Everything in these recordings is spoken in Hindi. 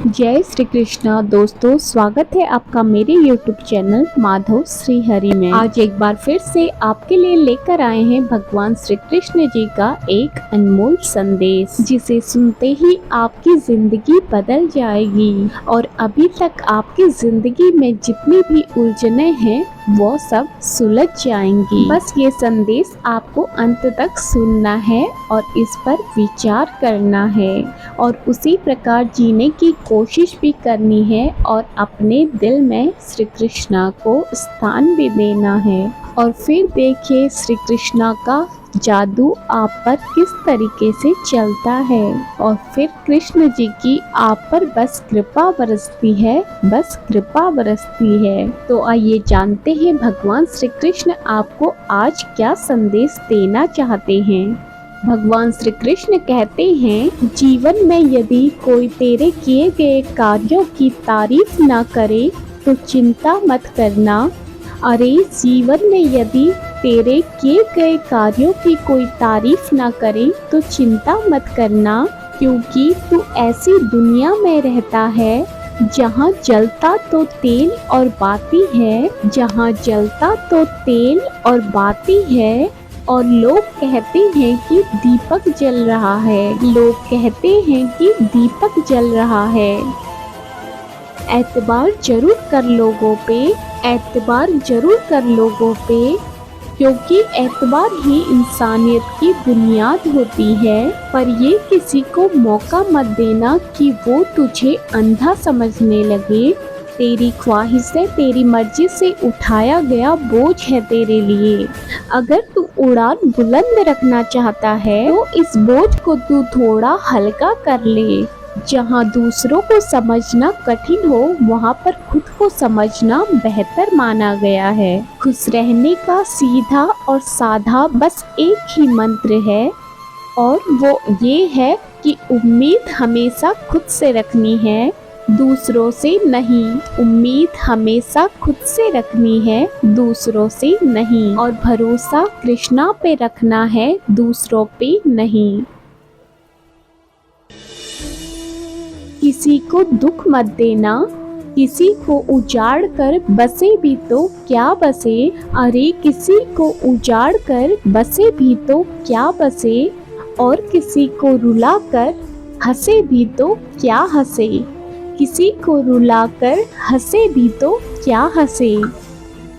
जय श्री कृष्णा दोस्तों, स्वागत है आपका मेरे YouTube चैनल माधव श्री हरि में। आज एक बार फिर से आपके लिए लेकर आए हैं भगवान श्री कृष्ण जी का एक अनमोल संदेश, जिसे सुनते ही आपकी जिंदगी बदल जाएगी और अभी तक आपकी जिंदगी में जितनी भी उलझने हैं वो सब सुलझ जाएंगी। बस ये संदेश आपको अंत तक सुनना है और इस पर विचार करना है और उसी प्रकार जीने की कोशिश भी करनी है और अपने दिल में श्री कृष्णा को स्थान भी देना है। और फिर देखिए श्री कृष्णा का जादू आप पर किस तरीके से चलता है और फिर कृष्ण जी की आप पर बस कृपा बरसती है, बस कृपा बरसती है। तो आइए जानते हैं भगवान श्री कृष्ण आपको आज क्या संदेश देना चाहते हैं। भगवान श्री कृष्ण कहते हैं, जीवन में यदि कोई तेरे किए गए कार्यों की तारीफ ना करे तो चिंता मत करना। अरे जीवन में यदि तेरे किए गए कार्यों की कोई तारीफ ना करे तो चिंता मत करना, क्योंकि तू ऐसी दुनिया में रहता है जहाँ जलता तो तेल और बाती है, जहाँ जलता तो तेल और बाती है और लोग कहते हैं कि दीपक जल रहा है, लोग कहते हैं कि दीपक जल रहा है। एतबार जरूर कर लोगों पे, एतबार जरूर कर लोगों पे, क्योंकि एतबार ही इंसानियत की बुनियाद होती है। पर ये किसी को मौका मत देना कि वो तुझे अंधा समझने लगे। तेरी ख्वाहिशें तेरी मर्जी से उठाया गया बोझ है तेरे लिए। अगर तू उड़ान बुलंद रखना चाहता है तो इस बोझ को तू थोड़ा हल्का कर ले। जहाँ दूसरों को समझना कठिन हो वहाँ पर खुद को समझना बेहतर माना गया है। खुश रहने का सीधा और साधा बस एक ही मंत्र है और वो ये है कि उम्मीद हमेशा खुद से रखनी है, दूसरों से नहीं। उम्मीद हमेशा खुद से रखनी है, दूसरों से नहीं। और भरोसा कृष्णा पे रखना है, दूसरों पे नहीं। किसी को दुख मत देना, किसी को उजाड़ कर बसे भी तो क्या बसे। अरे किसी को उजाड़ कर बसे भी तो क्या बसे और किसी को रुला कर हंसे भी तो क्या हंसे, किसी को रुलाकर हंसे भी तो क्या हंसे।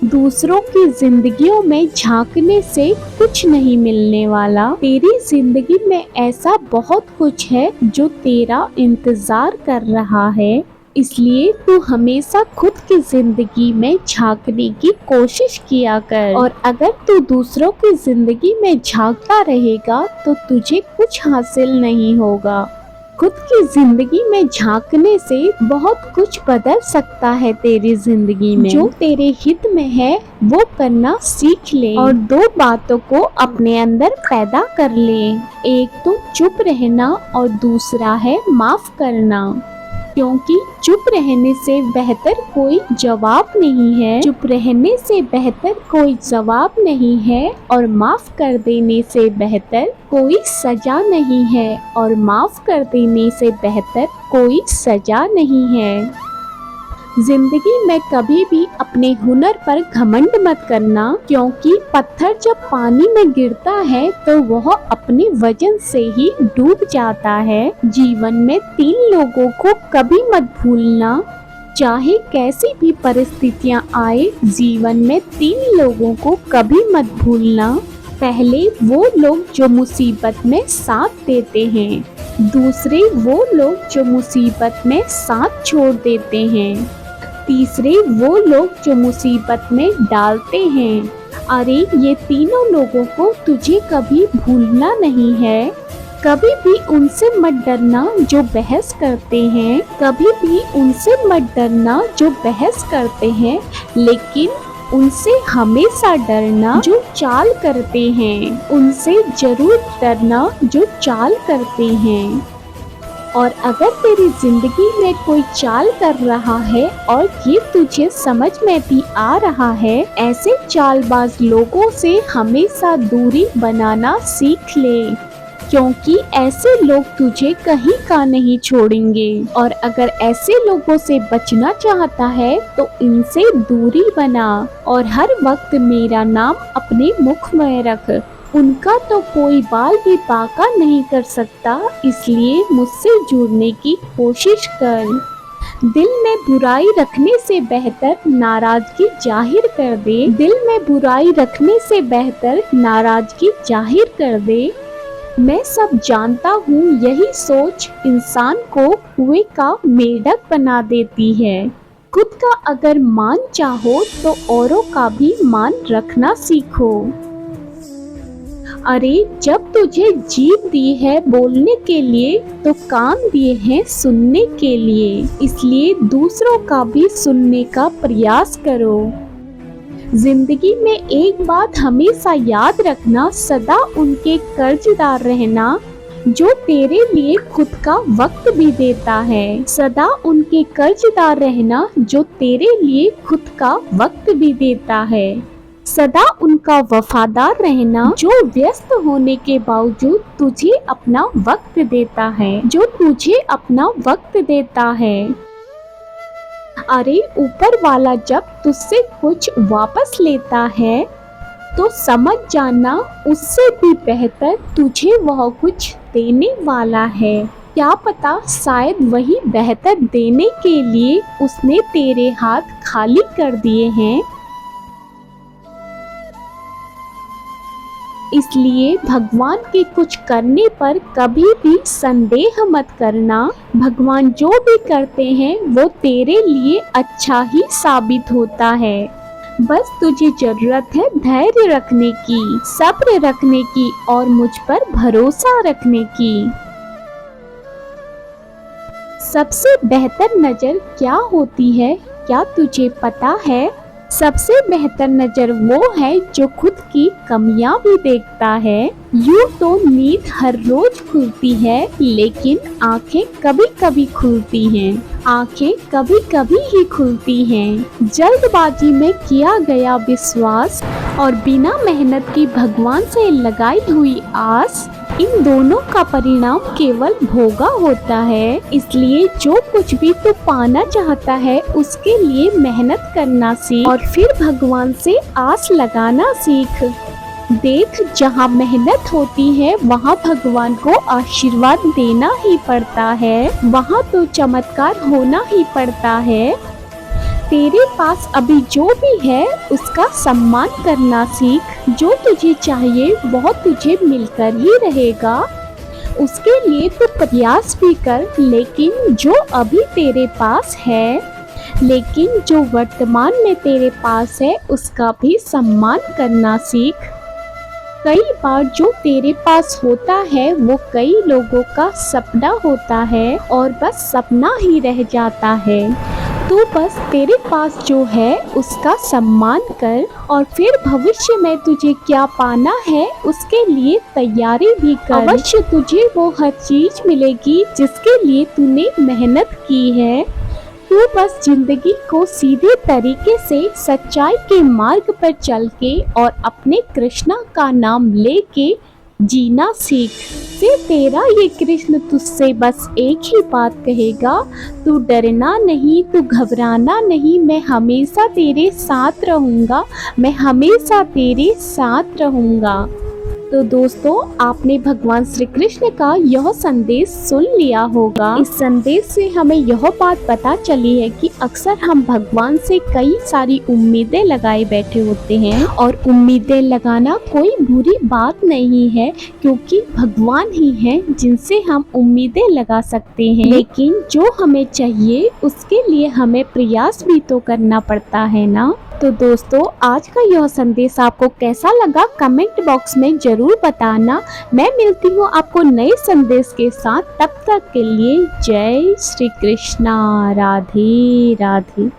दूसरों की जिंदगियों में झांकने से कुछ नहीं मिलने वाला। तेरी जिंदगी में ऐसा बहुत कुछ है जो तेरा इंतजार कर रहा है, इसलिए तू हमेशा खुद की जिंदगी में झांकने की कोशिश किया कर। और अगर तू दूसरों की जिंदगी में झांकता रहेगा तो तुझे कुछ हासिल नहीं होगा। खुद की जिंदगी में झांकने से बहुत कुछ बदल सकता है तेरी जिंदगी में। जो तेरे हित में है वो करना सीख ले और दो बातों को अपने अंदर पैदा कर ले। एक तो चुप रहना और दूसरा है माफ करना, क्योंकि चुप रहने से बेहतर कोई जवाब नहीं है, चुप रहने से बेहतर कोई जवाब नहीं है और माफ कर देने से बेहतर कोई सजा नहीं है, और माफ कर देने से बेहतर कोई सजा नहीं है। जिंदगी में कभी भी अपने हुनर पर घमंड मत करना, क्योंकि पत्थर जब पानी में गिरता है तो वह अपने वजन से ही डूब जाता है। जीवन में 3 लोगों को कभी मत भूलना, चाहे कैसी भी परिस्थितियां आए। जीवन में 3 लोगों को कभी मत भूलना। पहले वो लोग जो मुसीबत में साथ देते हैं, दूसरे वो लोग जो मुसीबत में साथ छोड़ देते हैं, तीसरे वो लोग जो मुसीबत में डालते हैं। अरे ये तीनों लोगों को तुझे कभी भूलना नहीं है। कभी भी उनसे मत डरना जो बहस करते हैं, कभी भी उनसे मत डरना जो बहस करते हैं, लेकिन उनसे हमेशा डरना जो चाल करते हैं। उनसे जरूर डरना जो चाल करते हैं। और अगर तेरी जिंदगी में कोई चाल कर रहा है और ये तुझे समझ में भी आ रहा है, ऐसे चालबाज लोगों से हमेशा दूरी बनाना सीख ले। क्योंकि ऐसे लोग तुझे कहीं का नहीं छोड़ेंगे। और अगर ऐसे लोगों से बचना चाहता है तो इनसे दूरी बना और हर वक्त मेरा नाम अपने मुख में रख। उनका तो कोई बाल भी बांका नहीं कर सकता, इसलिए मुझसे जुड़ने की कोशिश कर। दिल में बुराई रखने से बेहतर नाराजगी जाहिर कर दे। दिल में बुराई रखने से बेहतर नाराजगी जाहिर कर दे। मैं सब जानता हूँ, यही सोच इंसान को कुएं का मेंढक बना देती है। खुद का अगर मान चाहो तो औरों का भी मान रखना सीखो। अरे जब तुझे जीभ दी है बोलने के लिए तो कान दिए हैं सुनने के लिए, इसलिए दूसरों का भी सुनने का प्रयास करो। जिंदगी में एक बात हमेशा याद रखना, सदा उनके कर्जदार रहना जो तेरे लिए खुद का वक्त भी देता है। सदा उनके कर्जदार रहना जो तेरे लिए खुद का वक्त भी देता है। सदा उनका वफादार रहना जो व्यस्त होने के बावजूद तुझे अपना वक्त देता है, जो तुझे अपना वक्त देता है। अरे ऊपर वाला जब तुझसे कुछ वापस लेता है तो समझ जाना उससे भी बेहतर तुझे वह कुछ देने वाला है। क्या पता शायद वही बेहतर देने के लिए उसने तेरे हाथ खाली कर दिए हैं। इसलिए भगवान के कुछ करने पर कभी भी संदेह मत करना। भगवान जो भी करते हैं वो तेरे लिए अच्छा ही साबित होता है। बस तुझे जरूरत है धैर्य रखने की, सब्र रखने की और मुझ पर भरोसा रखने की। सबसे बेहतर नजर क्या होती है, क्या तुझे पता है? सबसे बेहतर नजर वो है जो खुद की कमियां भी देखता है। यूं तो नींद हर रोज खुलती है, लेकिन आंखें कभी कभी खुलती हैं। आंखें कभी कभी ही खुलती हैं। जल्दबाजी में किया गया विश्वास और बिना मेहनत की भगवान से लगाई हुई आस, इन दोनों का परिणाम केवल भोगा होता है। इसलिए जो कुछ भी तू पाना चाहता है उसके लिए मेहनत करना सीख और फिर भगवान से आस लगाना सीख। देख, जहाँ मेहनत होती है वहाँ भगवान को आशीर्वाद देना ही पड़ता है, वहाँ तो चमत्कार होना ही पड़ता है। तेरे पास अभी जो भी है उसका सम्मान करना सीख। जो तुझे चाहिए वह तुझे मिलकर ही रहेगा, उसके लिए तो प्रयास भी कर। लेकिन जो अभी तेरे पास है, लेकिन जो वर्तमान में तेरे पास है उसका भी सम्मान करना सीख। कई बार जो तेरे पास होता है वो कई लोगों का सपना होता है और बस सपना ही रह जाता है। तू बस तेरे पास जो है उसका सम्मान कर और फिर भविष्य में तुझे क्या पाना है उसके लिए तैयारी भी कर। अवश्य तुझे वो हर चीज मिलेगी जिसके लिए तूने मेहनत की है। तू बस जिंदगी को सीधे तरीके से सच्चाई के मार्ग पर चल के और अपने कृष्णा का नाम लेके जीना सीख। फिर तेरा ये कृष्ण तुझसे बस एक ही बात कहेगा, तू डरना नहीं, तू घबराना नहीं, मैं हमेशा तेरे साथ रहूँगा, मैं हमेशा तेरे साथ रहूँगा। तो दोस्तों, आपने भगवान श्री कृष्ण का यह संदेश सुन लिया होगा। इस संदेश से हमें यह बात पता चली है कि अक्सर हम भगवान से कई सारी उम्मीदें लगाए बैठे होते हैं और उम्मीदें लगाना कोई बुरी बात नहीं है, क्योंकि भगवान ही हैं जिनसे हम उम्मीदें लगा सकते हैं। लेकिन जो हमें चाहिए उसके लिए हमें प्रयास भी तो करना पड़ता है ना। तो दोस्तों, आज का यह संदेश आपको कैसा लगा कमेंट बॉक्स में जरूर बताना। मैं मिलती हूँ आपको नए संदेश के साथ, तब तक के लिए जय श्री कृष्णा, राधे राधे।